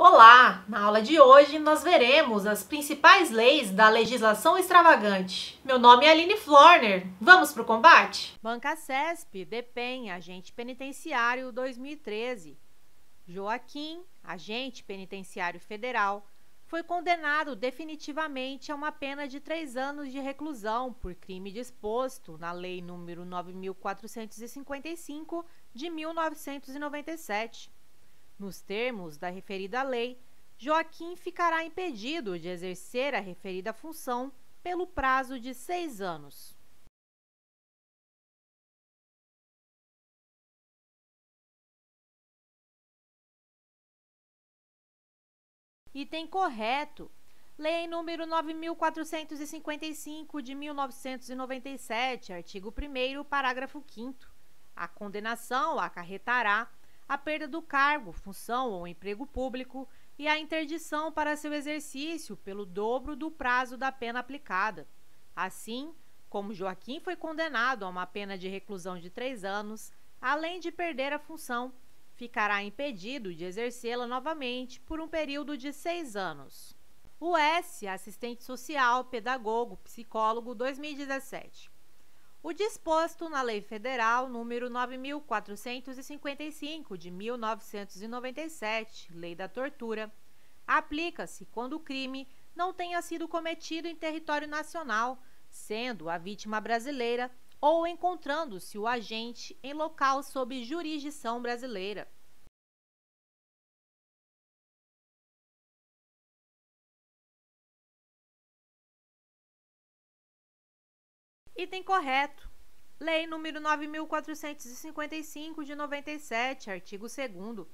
Olá! Na aula de hoje nós veremos as principais leis da legislação extravagante. Meu nome é Aline Florner. Vamos para o combate? Banca CESP, DEPEN, agente penitenciário 2013. Joaquim, agente penitenciário federal, foi condenado definitivamente a uma pena de 3 anos de reclusão por crime disposto na Lei nº 9.455 de 1997. Nos termos da referida lei, Joaquim ficará impedido de exercer a referida função pelo prazo de 6 anos. Item correto. Lei nº 9.455 de 1997, artigo 1º, parágrafo 5º. A condenação acarretará a perda do cargo, função ou emprego público e a interdição para seu exercício pelo dobro do prazo da pena aplicada. Assim, como Joaquim foi condenado a uma pena de reclusão de 3 anos, além de perder a função, ficará impedido de exercê-la novamente por um período de 6 anos. O S, assistente social, pedagogo, psicólogo 2017. O disposto na Lei Federal nº 9.455 de 1997, Lei da Tortura, aplica-se quando o crime não tenha sido cometido em território nacional, sendo a vítima brasileira ou encontrando-se o agente em local sob jurisdição brasileira. Item correto. Lei nº 9.455 de 97, artigo 2º.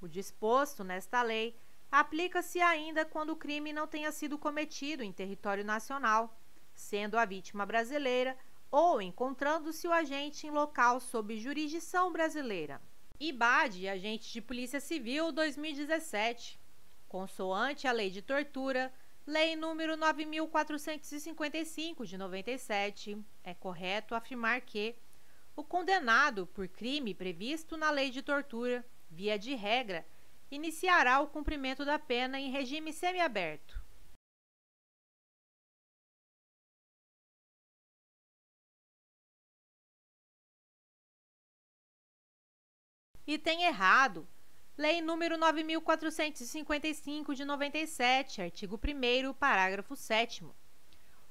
O disposto nesta lei aplica-se ainda quando o crime não tenha sido cometido em território nacional, sendo a vítima brasileira ou encontrando-se o agente em local sob jurisdição brasileira. IBAD, agente de Polícia Civil 2017. Consoante a Lei de Tortura, Lei nº 9.455 de 97, é correto afirmar que o condenado por crime previsto na Lei de Tortura, via de regra, iniciará o cumprimento da pena em regime semiaberto. Item errado. Lei nº 9.455 de 97, artigo 1º, parágrafo 7º.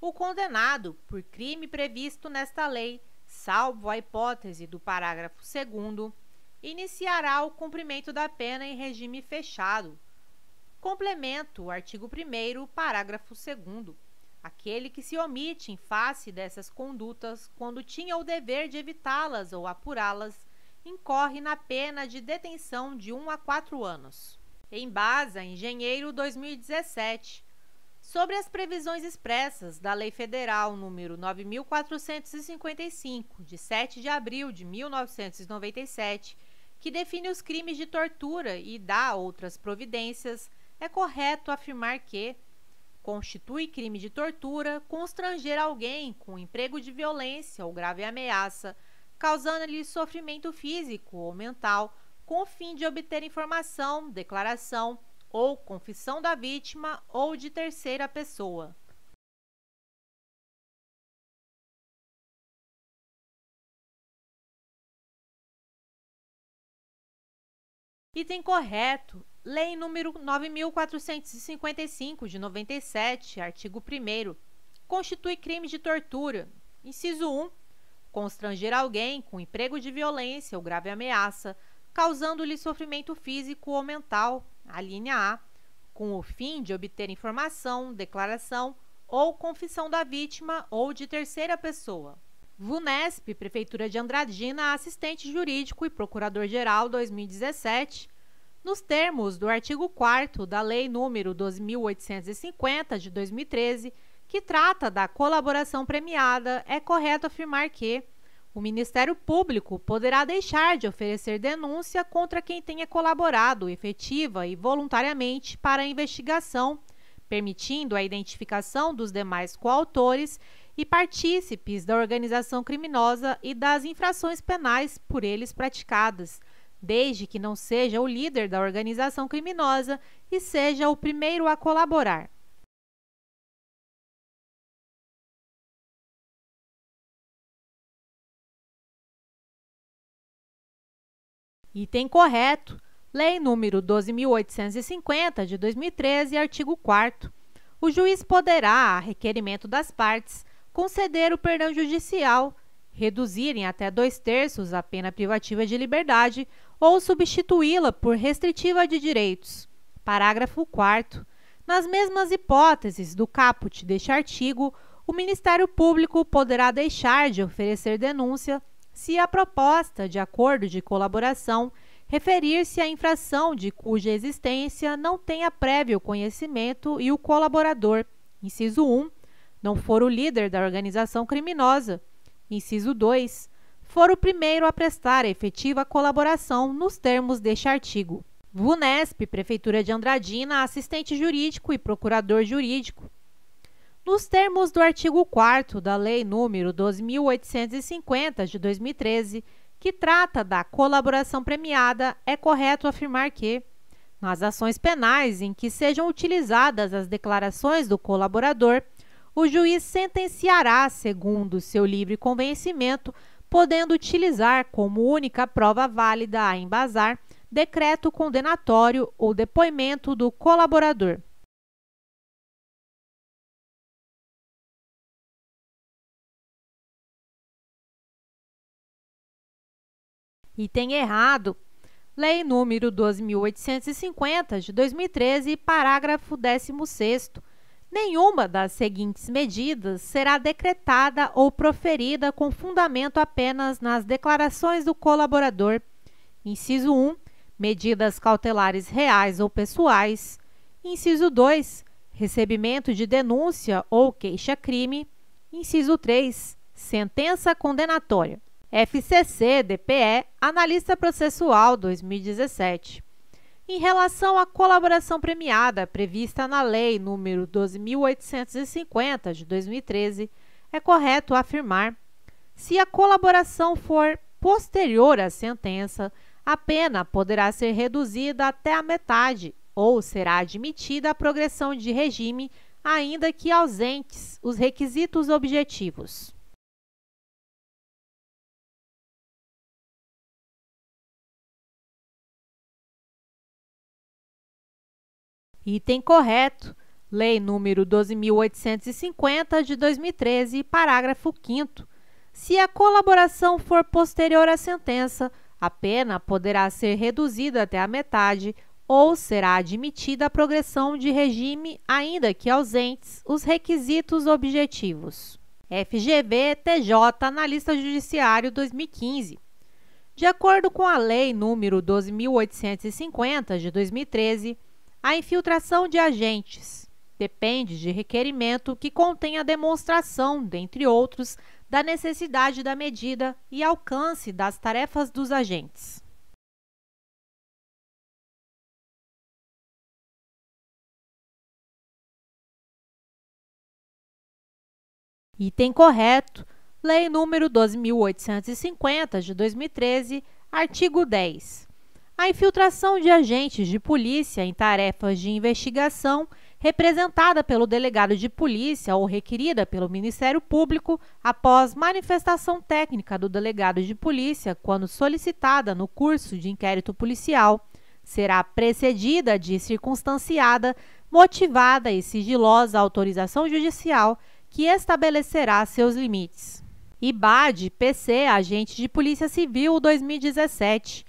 O condenado por crime previsto nesta lei, salvo a hipótese do parágrafo 2º, iniciará o cumprimento da pena em regime fechado. Complemento o artigo 1º, parágrafo 2º. Aquele que se omite em face dessas condutas quando tinha o dever de evitá-las ou apurá-las, incorre na pena de detenção de 1 a 4 anos. Embasa, Engenheiro 2017. Sobre as previsões expressas da Lei Federal nº 9.455, de 7 de abril de 1997, que define os crimes de tortura e dá outras providências, é correto afirmar que constitui crime de tortura constranger alguém com emprego de violência ou grave ameaça, causando-lhe sofrimento físico ou mental, com o fim de obter informação, declaração ou confissão da vítima ou de terceira pessoa. Item correto. Lei nº 9.455 de 97, artigo 1º. Constitui crime de tortura. Inciso 1. Constranger alguém com emprego de violência ou grave ameaça, causando-lhe sofrimento físico ou mental, a linha A, com o fim de obter informação, declaração ou confissão da vítima ou de terceira pessoa. VUNESP, Prefeitura de Andradina, assistente jurídico e procurador-geral 2017, nos termos do artigo 4º da Lei nº 12.850 de 2013, que trata da colaboração premiada, é correto afirmar que o Ministério Público poderá deixar de oferecer denúncia contra quem tenha colaborado efetiva e voluntariamente para a investigação, permitindo a identificação dos demais coautores e partícipes da organização criminosa e das infrações penais por eles praticadas, desde que não seja o líder da organização criminosa e seja o primeiro a colaborar. Item correto. Lei número 12.850, de 2013, artigo 4º. O juiz poderá, a requerimento das partes, conceder o perdão judicial, reduzir em até 2/3 a pena privativa de liberdade ou substituí-la por restritiva de direitos. Parágrafo 4º. Nas mesmas hipóteses do caput deste artigo, o Ministério Público poderá deixar de oferecer denúncia se a proposta de acordo de colaboração referir-se à infração de cuja existência não tenha prévio conhecimento e o colaborador, inciso 1, não for o líder da organização criminosa, inciso 2, for o primeiro a prestar efetiva colaboração nos termos deste artigo. VUNESP, Prefeitura de Andradina, assistente jurídico e procurador jurídico. Nos termos do artigo 4º da Lei nº 12.850, de 2013, que trata da colaboração premiada, é correto afirmar que, nas ações penais em que sejam utilizadas as declarações do colaborador, o juiz sentenciará segundo seu livre convencimento, podendo utilizar como única prova válida a embasar decreto condenatório ou depoimento do colaborador. Item errado. Lei número 12.850, de 2013, parágrafo 16º. Nenhuma das seguintes medidas será decretada ou proferida com fundamento apenas nas declarações do colaborador. Inciso 1. Medidas cautelares reais ou pessoais. Inciso 2. Recebimento de denúncia ou queixa-crime. Inciso 3. Sentença condenatória. FCC-DPE, Analista Processual 2017. Em relação à colaboração premiada prevista na Lei nº 12.850, de 2013, é correto afirmar: se a colaboração for posterior à sentença, a pena poderá ser reduzida até a metade ou será admitida a progressão de regime, ainda que ausentes os requisitos objetivos. Item correto. Lei nº 12.850, de 2013, parágrafo 5º. Se a colaboração for posterior à sentença, a pena poderá ser reduzida até a metade ou será admitida a progressão de regime, ainda que ausentes os requisitos objetivos. FGV-TJ, Analista Judiciário 2015. De acordo com a Lei nº 12.850, de 2013, a infiltração de agentes depende de requerimento que contém a demonstração, dentre outros, da necessidade da medida e alcance das tarefas dos agentes. Item correto. Lei nº 12.850, de 2013, artigo 10. A infiltração de agentes de polícia em tarefas de investigação, representada pelo delegado de polícia ou requerida pelo Ministério Público após manifestação técnica do delegado de polícia quando solicitada no curso de inquérito policial, será precedida de circunstanciada, motivada e sigilosa autorização judicial que estabelecerá seus limites. IBAD-PC, Agente de Polícia Civil 2017.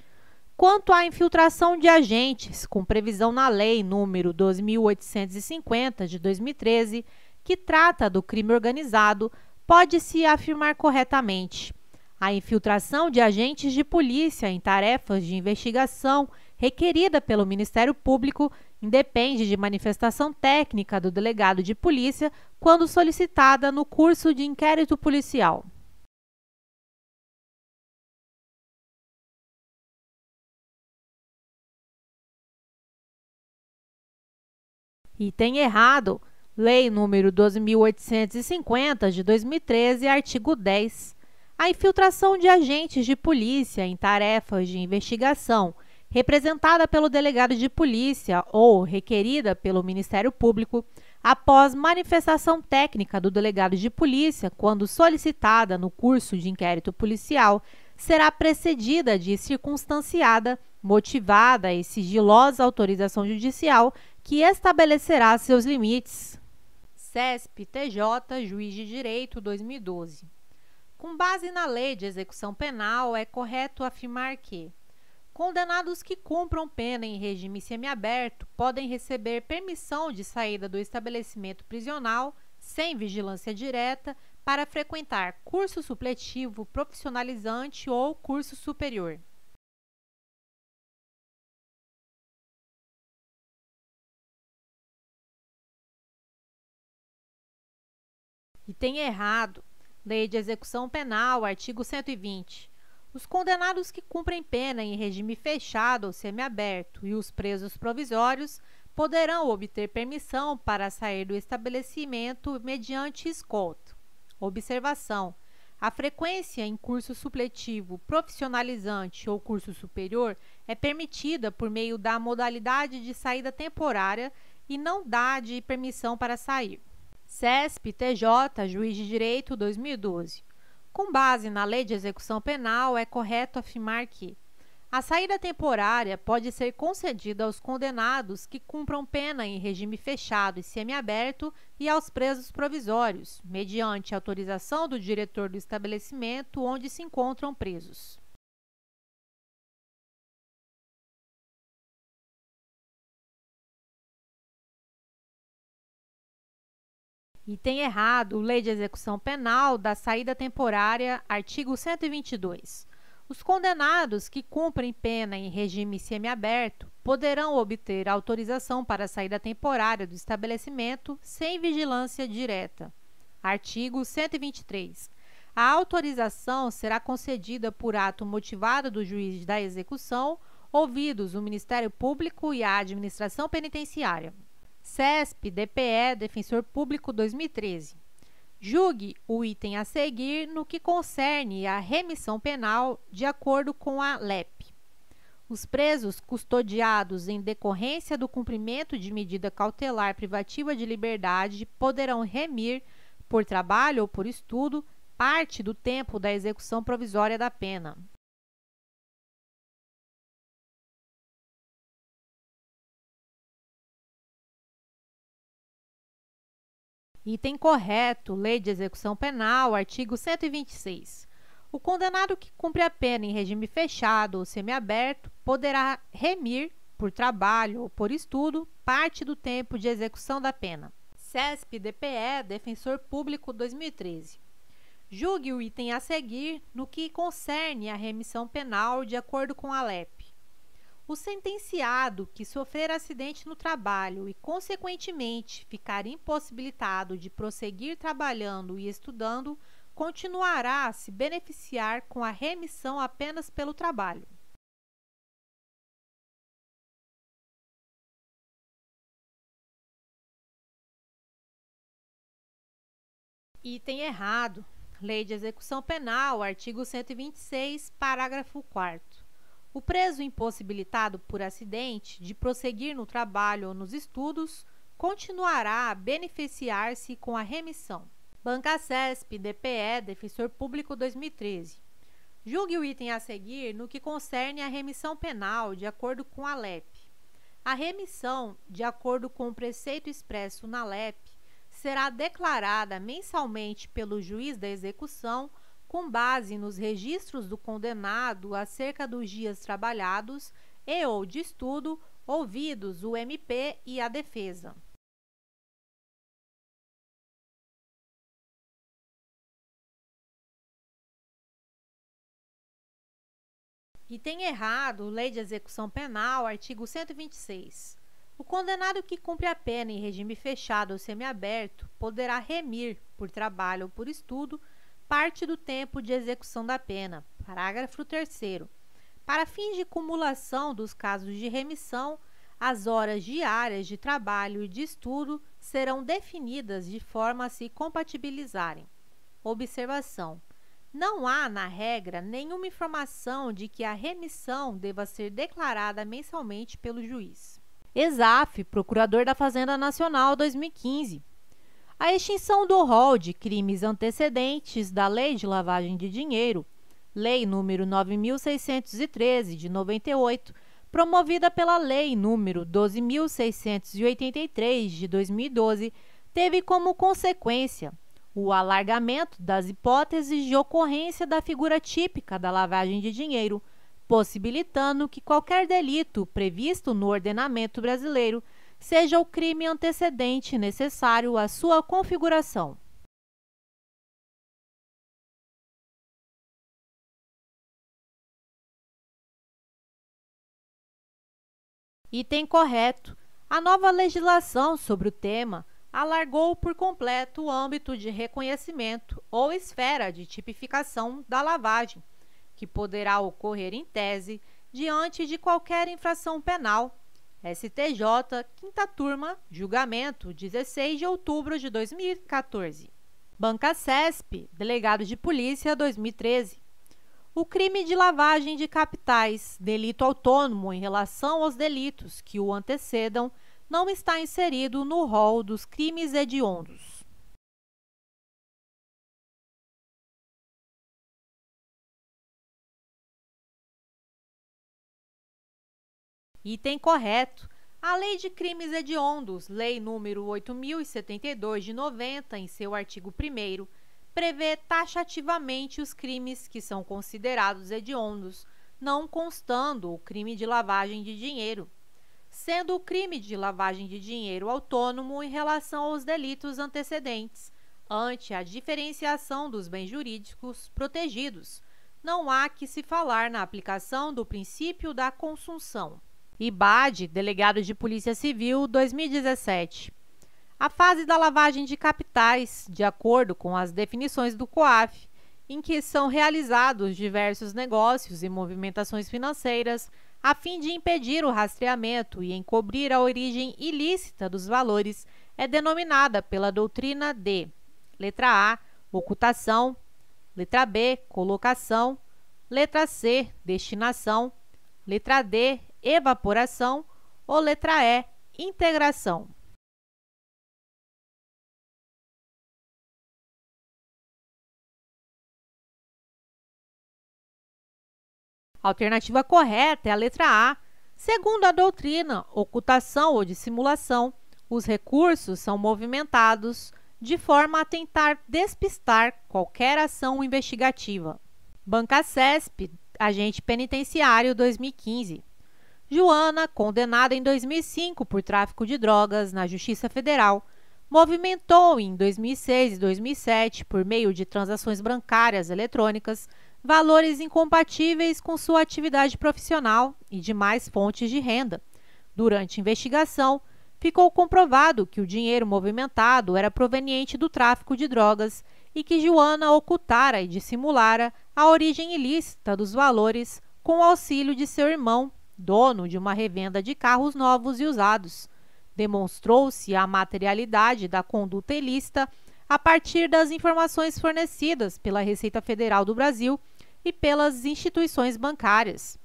Quanto à infiltração de agentes, com previsão na Lei nº 12.850, de 2013, que trata do crime organizado, pode-se afirmar corretamente: a infiltração de agentes de polícia em tarefas de investigação requerida pelo Ministério Público independe de manifestação técnica do delegado de polícia quando solicitada no curso de inquérito policial. Item errado. Lei nº 12.850, de 2013, artigo 10. A infiltração de agentes de polícia em tarefas de investigação, representada pelo delegado de polícia ou requerida pelo Ministério Público, após manifestação técnica do delegado de polícia, quando solicitada no curso de inquérito policial, será precedida de circunstanciada, motivada e sigilosa autorização judicial que estabelecerá seus limites. CESP-TJ, Juiz de Direito, 2012. Com base na Lei de Execução Penal, é correto afirmar que condenados que cumpram pena em regime semiaberto podem receber permissão de saída do estabelecimento prisional, sem vigilância direta, para frequentar curso supletivo, profissionalizante ou curso superior. Item errado. Lei de Execução Penal, artigo 120. Os condenados que cumprem pena em regime fechado ou semiaberto e os presos provisórios poderão obter permissão para sair do estabelecimento mediante escolta. Observação: a frequência em curso supletivo, profissionalizante ou curso superior é permitida por meio da modalidade de saída temporária e não dá de permissão para sair. CESP-TJ, Juiz de Direito, 2012. Com base na Lei de Execução Penal, é correto afirmar que a saída temporária pode ser concedida aos condenados que cumpram pena em regime fechado e semiaberto e aos presos provisórios, mediante autorização do diretor do estabelecimento onde se encontram presos. Item errado. Lei de Execução Penal da Saída Temporária, artigo 122. Os condenados que cumprem pena em regime semiaberto poderão obter autorização para a saída temporária do estabelecimento sem vigilância direta. Artigo 123. A autorização será concedida por ato motivado do juiz da execução, ouvidos o Ministério Público e a Administração Penitenciária. CESP-DPE, Defensor Público, 2013. Julgue o item a seguir no que concerne à remissão penal de acordo com a LEP. Os presos custodiados em decorrência do cumprimento de medida cautelar privativa de liberdade poderão remir, por trabalho ou por estudo, parte do tempo da execução provisória da pena. Item correto. Lei de Execução Penal, artigo 126. O condenado que cumpre a pena em regime fechado ou semiaberto poderá remir, por trabalho ou por estudo, parte do tempo de execução da pena. CESP-DPE, Defensor Público, 2013. Julgue o item a seguir no que concerne à remissão penal de acordo com a LEP. O sentenciado que sofrer acidente no trabalho e, consequentemente, ficar impossibilitado de prosseguir trabalhando e estudando, continuará a se beneficiar com a remissão apenas pelo trabalho. Item errado. Lei de Execução Penal, artigo 126, parágrafo 4º. O preso impossibilitado por acidente de prosseguir no trabalho ou nos estudos continuará a beneficiar-se com a remissão. Banca CESP-DPE, Defensor Público, 2013. Julgue o item a seguir no que concerne à remissão penal de acordo com a LEP. A remissão, de acordo com o preceito expresso na LEP, será declarada mensalmente pelo juiz da execução com base nos registros do condenado acerca dos dias trabalhados e ou de estudo, ouvidos o MP e a defesa. Item errado. Lei de Execução Penal, artigo 126. O condenado que cumpre a pena em regime fechado ou semiaberto poderá remir, por trabalho ou por estudo, parte do tempo de execução da pena. Parágrafo 3º. Para fins de cumulação dos casos de remissão, as horas diárias de trabalho e de estudo serão definidas de forma a se compatibilizarem. Observação: Não há, na regra, nenhuma informação de que a remissão deva ser declarada mensalmente pelo juiz. ESAF, Procurador da Fazenda Nacional, 2015. A extinção do rol de crimes antecedentes da Lei de Lavagem de Dinheiro, Lei nº 9.613, de 98, promovida pela Lei nº 12.683, de 2012, teve como consequência o alargamento das hipóteses de ocorrência da figura típica da lavagem de dinheiro, possibilitando que qualquer delito previsto no ordenamento brasileiro seja o crime antecedente necessário à sua configuração. Item correto. A nova legislação sobre o tema alargou por completo o âmbito de reconhecimento ou esfera de tipificação da lavagem, que poderá ocorrer em tese diante de qualquer infração penal. STJ, 5ª Turma, julgamento, 16 de outubro de 2014. Bancacesp, Delegado de Polícia, 2013. O crime de lavagem de capitais, delito autônomo em relação aos delitos que o antecedam, não está inserido no rol dos crimes hediondos. Item correto. A Lei de Crimes Hediondos, Lei nº 8.072, de 90, em seu artigo 1º, prevê taxativamente os crimes que são considerados hediondos, não constando o crime de lavagem de dinheiro, sendo o crime de lavagem de dinheiro autônomo em relação aos delitos antecedentes, ante a diferenciação dos bens jurídicos protegidos. Não há que se falar na aplicação do princípio da consunção. IBAD, Delegado de Polícia Civil, 2017. A fase da lavagem de capitais, de acordo com as definições do COAF, em que são realizados diversos negócios e movimentações financeiras, a fim de impedir o rastreamento e encobrir a origem ilícita dos valores, é denominada pela doutrina de: letra A, ocultação; letra B, colocação; letra C, destinação; letra D, evaporação; ou letra E, integração. A alternativa correta é a letra A. Segundo a doutrina, ocultação ou dissimulação, os recursos são movimentados de forma a tentar despistar qualquer ação investigativa. Bancacesp, Agente Penitenciário, 2015. Joana, condenada em 2005 por tráfico de drogas na Justiça Federal, movimentou em 2006 e 2007, por meio de transações bancárias eletrônicas, valores incompatíveis com sua atividade profissional e demais fontes de renda. Durante a investigação, ficou comprovado que o dinheiro movimentado era proveniente do tráfico de drogas e que Joana ocultara e dissimulara a origem ilícita dos valores com o auxílio de seu irmão, dono de uma revenda de carros novos e usados. Demonstrou-se a materialidade da conduta ilícita a partir das informações fornecidas pela Receita Federal do Brasil e pelas instituições bancárias.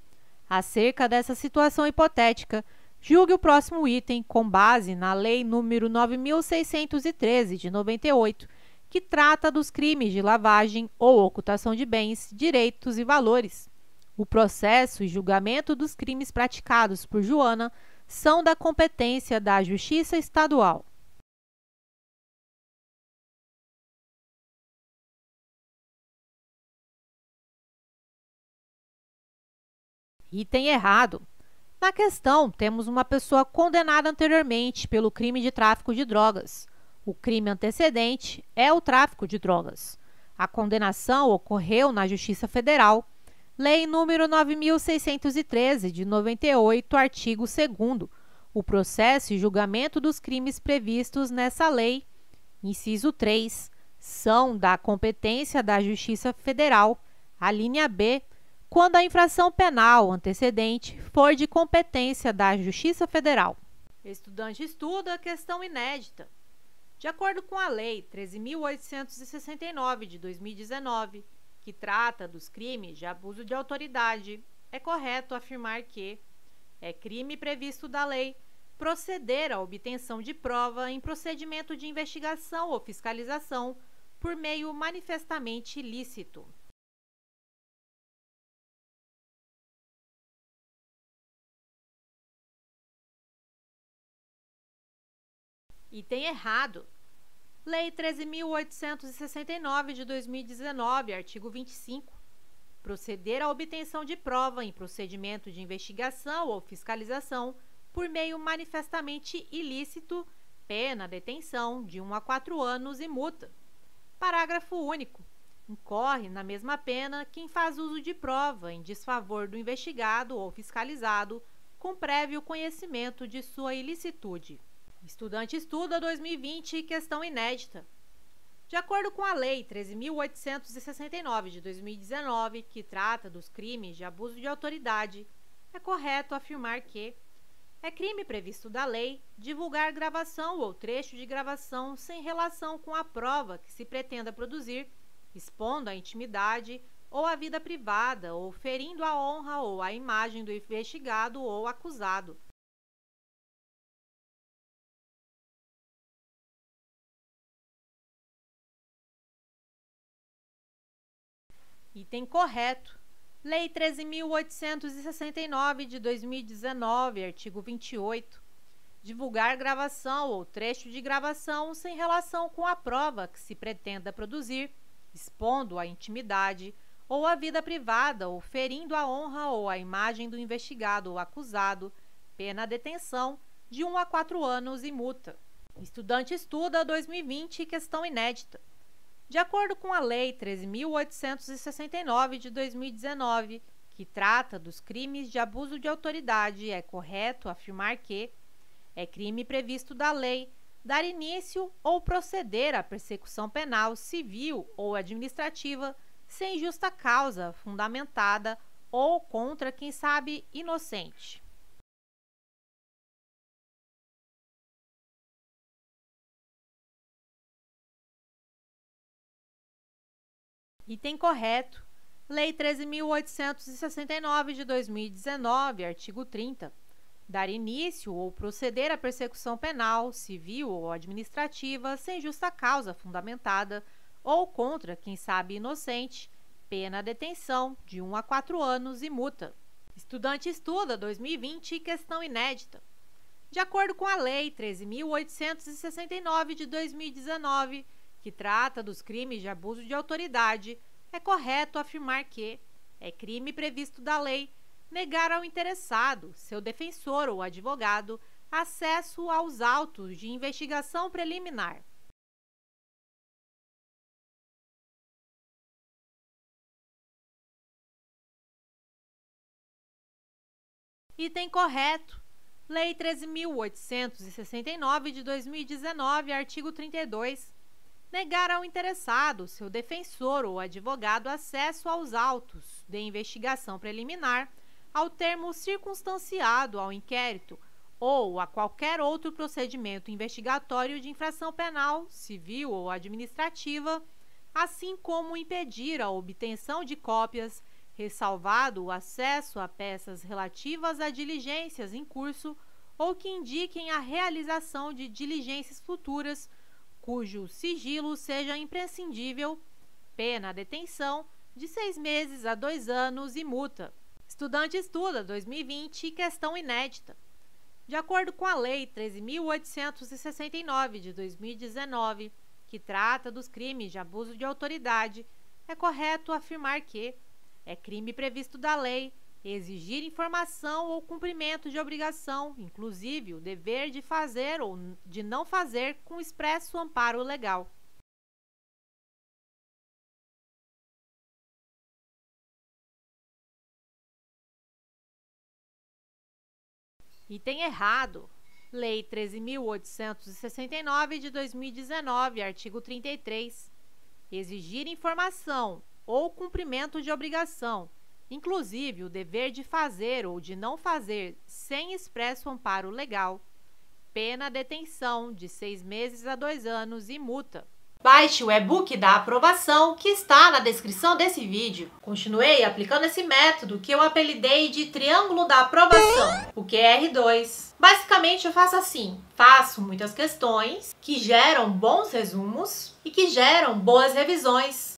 Acerca dessa situação hipotética, julgue o próximo item com base na Lei nº 9.613, de 98, que trata dos crimes de lavagem ou ocultação de bens, direitos e valores. O processo e julgamento dos crimes praticados por Joana são da competência da Justiça Estadual. Item errado. Na questão, temos uma pessoa condenada anteriormente pelo crime de tráfico de drogas. O crime antecedente é o tráfico de drogas. A condenação ocorreu na Justiça Federal. Lei nº 9.613, de 98, artigo 2º. O processo e julgamento dos crimes previstos nessa lei, inciso 3, são da competência da Justiça Federal. A linha B, quando a infração penal antecedente for de competência da Justiça Federal. Estudante estuda questão inédita. De acordo com a Lei 13.869, de 2019, que trata dos crimes de abuso de autoridade, é correto afirmar que é crime previsto da lei proceder à obtenção de prova em procedimento de investigação ou fiscalização por meio manifestamente ilícito. Item errado. Lei 13.869 de 2019, artigo 25. Proceder à obtenção de prova em procedimento de investigação ou fiscalização por meio manifestamente ilícito, pena detenção de 1 a 4 anos e multa. Parágrafo único. Incorre na mesma pena quem faz uso de prova em desfavor do investigado ou fiscalizado com prévio conhecimento de sua ilicitude. Estudante estuda 2020, questão inédita. De acordo com a Lei 13.869 de 2019, que trata dos crimes de abuso de autoridade, é correto afirmar que é crime previsto da lei divulgar gravação ou trecho de gravação sem relação com a prova que se pretenda produzir, expondo a intimidade ou a vida privada ou ferindo a honra ou a imagem do investigado ou acusado. Item correto. Lei 13.869 de 2019, artigo 28. Divulgar gravação ou trecho de gravação sem relação com a prova que se pretenda produzir, expondo a intimidade ou a vida privada ou ferindo a honra ou a imagem do investigado ou acusado, pena detenção de 1 a 4 anos e multa. Estudante estuda 2020, questão inédita. De acordo com a Lei 13.869 de 2019, que trata dos crimes de abuso de autoridade, é correto afirmar que é crime previsto da lei dar início ou proceder à persecução penal, civil ou administrativa sem justa causa fundamentada ou contra quem sabe inocente. Item correto. Lei 13.869 de 2019, artigo 30. Dar início ou proceder à persecução penal, civil ou administrativa sem justa causa fundamentada ou contra quem sabe inocente, pena detenção de 1 a 4 anos e multa. Estudante estuda 2020, questão inédita. De acordo com a Lei 13.869 de 2019, que trata dos crimes de abuso de autoridade, é correto afirmar que é crime previsto da lei negar ao interessado, seu defensor ou advogado, acesso aos autos de investigação preliminar. Item correto. Lei 13.869 de 2019, artigo 32. Negar ao interessado, seu defensor ou advogado acesso aos autos de investigação preliminar, ao termo circunstanciado ao inquérito ou a qualquer outro procedimento investigatório de infração penal, civil ou administrativa, assim como impedir a obtenção de cópias, ressalvado o acesso a peças relativas a diligências em curso ou que indiquem a realização de diligências futuras, cujo sigilo seja imprescindível, pena detenção de 6 meses a 2 anos e multa. Estudante estuda 2020, questão inédita. De acordo com a Lei 13.869 de 2019, que trata dos crimes de abuso de autoridade, é correto afirmar que é crime previsto da lei exigir informação ou cumprimento de obrigação, inclusive o dever de fazer ou de não fazer com expresso amparo legal. Item errado. Lei 13.869 de 2019, artigo 33. Exigir informação ou cumprimento de obrigação, inclusive o dever de fazer ou de não fazer sem expresso amparo legal, pena detenção de 6 meses a 2 anos e multa. Baixe o e-book da aprovação que está na descrição desse vídeo. Continuei aplicando esse método que eu apelidei de triângulo da aprovação, o QR2. Basicamente eu faço assim, faço muitas questões que geram bons resumos e que geram boas revisões.